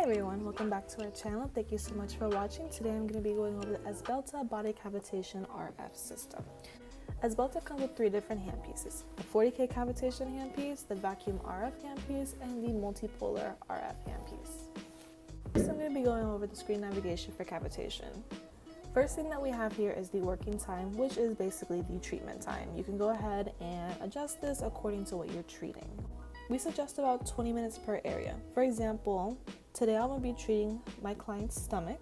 everyone, welcome back to our channel. Thank you so much for watching. Today I'm going to be going over the Esbelta body cavitation RF system. Esbelta comes with 3 different handpieces: the 40K cavitation handpiece, the vacuum RF handpiece, and the multipolar RF handpiece. First, I'm going to be going over the screen navigation for cavitation. First thing that we have here is the working time, which is basically the treatment time. You can go ahead and adjust this according to what you're treating. We suggest about 20 minutes per area. For example, today I'm going to be treating my client's stomach,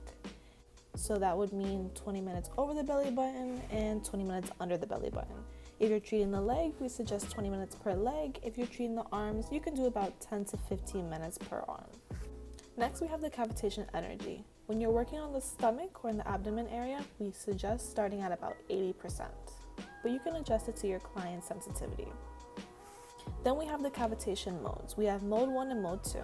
so that would mean 20 minutes over the belly button and 20 minutes under the belly button. If you're treating the leg, we suggest 20 minutes per leg. If you're treating the arms, you can do about 10 to 15 minutes per arm. Next, we have the cavitation energy. When you're working on the stomach or in the abdomen area, we suggest starting at about 80%, but you can adjust it to your client's sensitivity. Then we have the cavitation modes. We have mode 1 and mode 2.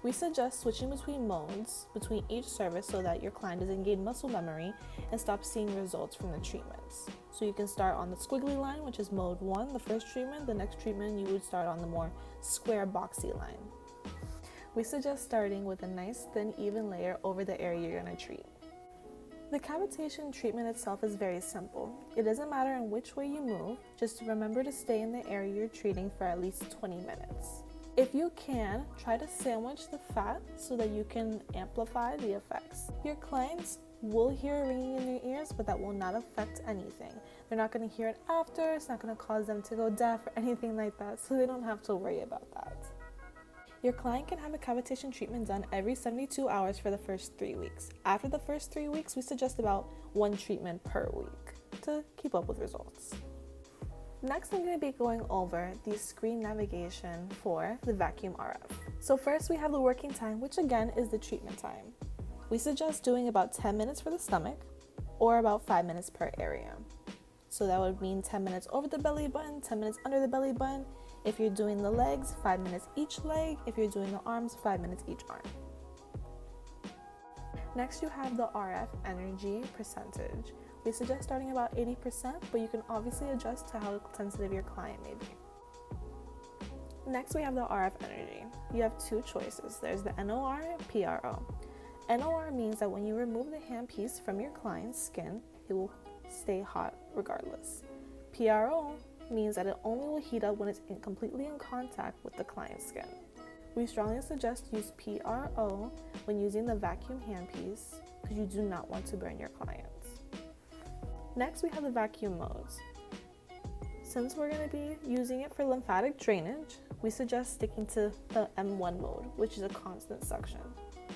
We suggest switching between modes between each service so that your client doesn't gain muscle memory and stop seeing results from the treatments. So you can start on the squiggly line, which is mode 1, the first treatment. The next treatment, you would start on the more square boxy line. We suggest starting with a nice thin even layer over the area you're going to treat. The cavitation treatment itself is very simple. It doesn't matter in which way you move, just remember to stay in the area you're treating for at least 20 minutes. If you can, try to sandwich the fat so that you can amplify the effects. Your clients will hear ringing in their ears, but that will not affect anything. They're not going to hear it after, it's not going to cause them to go deaf or anything like that, so they don't have to worry about that. Your client can have a cavitation treatment done every 72 hours for the first 3 weeks. After the first 3 weeks, we suggest about 1 treatment per week to keep up with results. Next, I'm going to be going over the screen navigation for the vacuum RF. So first, we have the working time, which again is the treatment time. We suggest doing about 10 minutes for the stomach or about 5 minutes per area. So that would mean 10 minutes over the belly button, 10 minutes under the belly button. If you're doing the legs, 5 minutes each leg. If you're doing the arms, 5 minutes each arm. Next, you have the RF energy percentage. We suggest starting about 80%, but you can obviously adjust to how sensitive your client may be. Next, we have the RF energy. You have 2 choices. There's the NOR and PRO. NOR means that when you remove the handpiece from your client's skin, it will stay hot regardless. PRO means that it only will heat up when it's completely in contact with the client's skin. We strongly suggest use PRO when using the vacuum handpiece because you do not want to burn your clients. Next, we have the vacuum modes. Since we're going to be using it for lymphatic drainage, we suggest sticking to the M1 mode, which is a constant suction.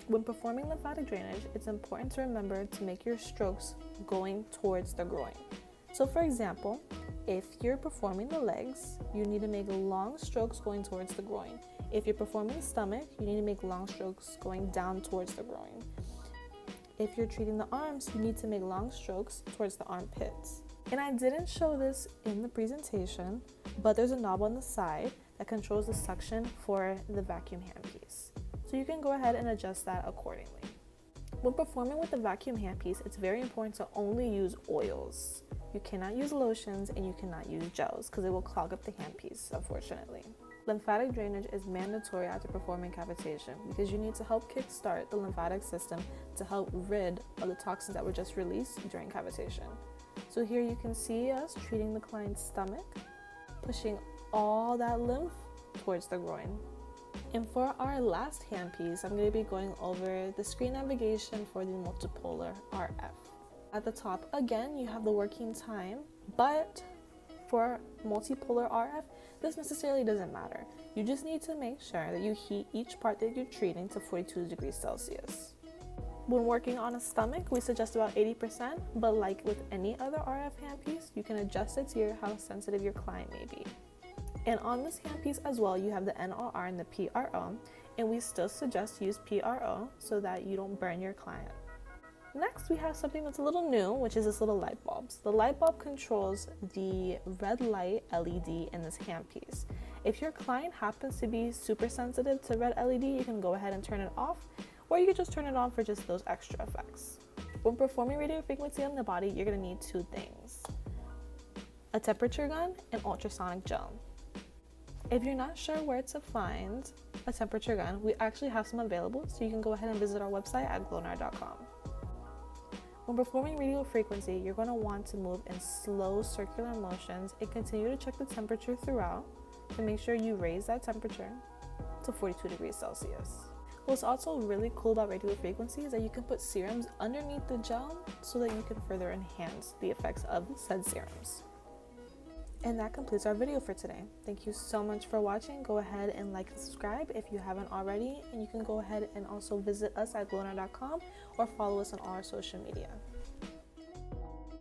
When performing lymphatic drainage, it's important to remember to make your strokes going towards the groin. So for example, if you're performing the legs, you need to make long strokes going towards the groin. If you're performing the stomach, you need to make long strokes going down towards the groin. If you're treating the arms, you need to make long strokes towards the armpits. And I didn't show this in the presentation, but there's a knob on the side that controls the suction for the vacuum handpiece. So you can go ahead and adjust that accordingly. When performing with the vacuum handpiece, it's very important to only use oils. You cannot use lotions and you cannot use gels because it will clog up the handpiece, unfortunately. Lymphatic drainage is mandatory after performing cavitation because you need to help kickstart the lymphatic system to help rid of the toxins that were just released during cavitation. So here you can see us treating the client's stomach, pushing all that lymph towards the groin. And for our last handpiece, I'm going to be going over the screen navigation for the multipolar RF. At the top, again, you have the working time, but for multipolar RF, this necessarily doesn't matter. You just need to make sure that you heat each part that you're treating to 42 degrees Celsius. When working on a stomach, we suggest about 80%, but like with any other RF handpiece, you can adjust it to how sensitive your client may be. And on this handpiece as well, you have the NOR and the PRO, and we still suggest use PRO so that you don't burn your client. Next, we have something that's a little new, which is this little light bulb. The light bulb controls the red light LED in this handpiece. If your client happens to be super sensitive to red LED, you can go ahead and turn it off, or you can just turn it on for just those extra effects. When performing radio frequency on the body, you're going to need 2 things: a temperature gun and ultrasonic gel. If you're not sure where to find a temperature gun, we actually have some available, so you can go ahead and visit our website at glownar.com. When performing radio frequency, you're going to want to move in slow circular motions and continue to check the temperature throughout to make sure you raise that temperature to 42 degrees Celsius. What's also really cool about radio frequency is that you can put serums underneath the gel so that you can further enhance the effects of said serums. And that completes our video for today. Thank you so much for watching. Go ahead and like and subscribe if you haven't already, and you can go ahead and also visit us at glownar.com or follow us on all our social media.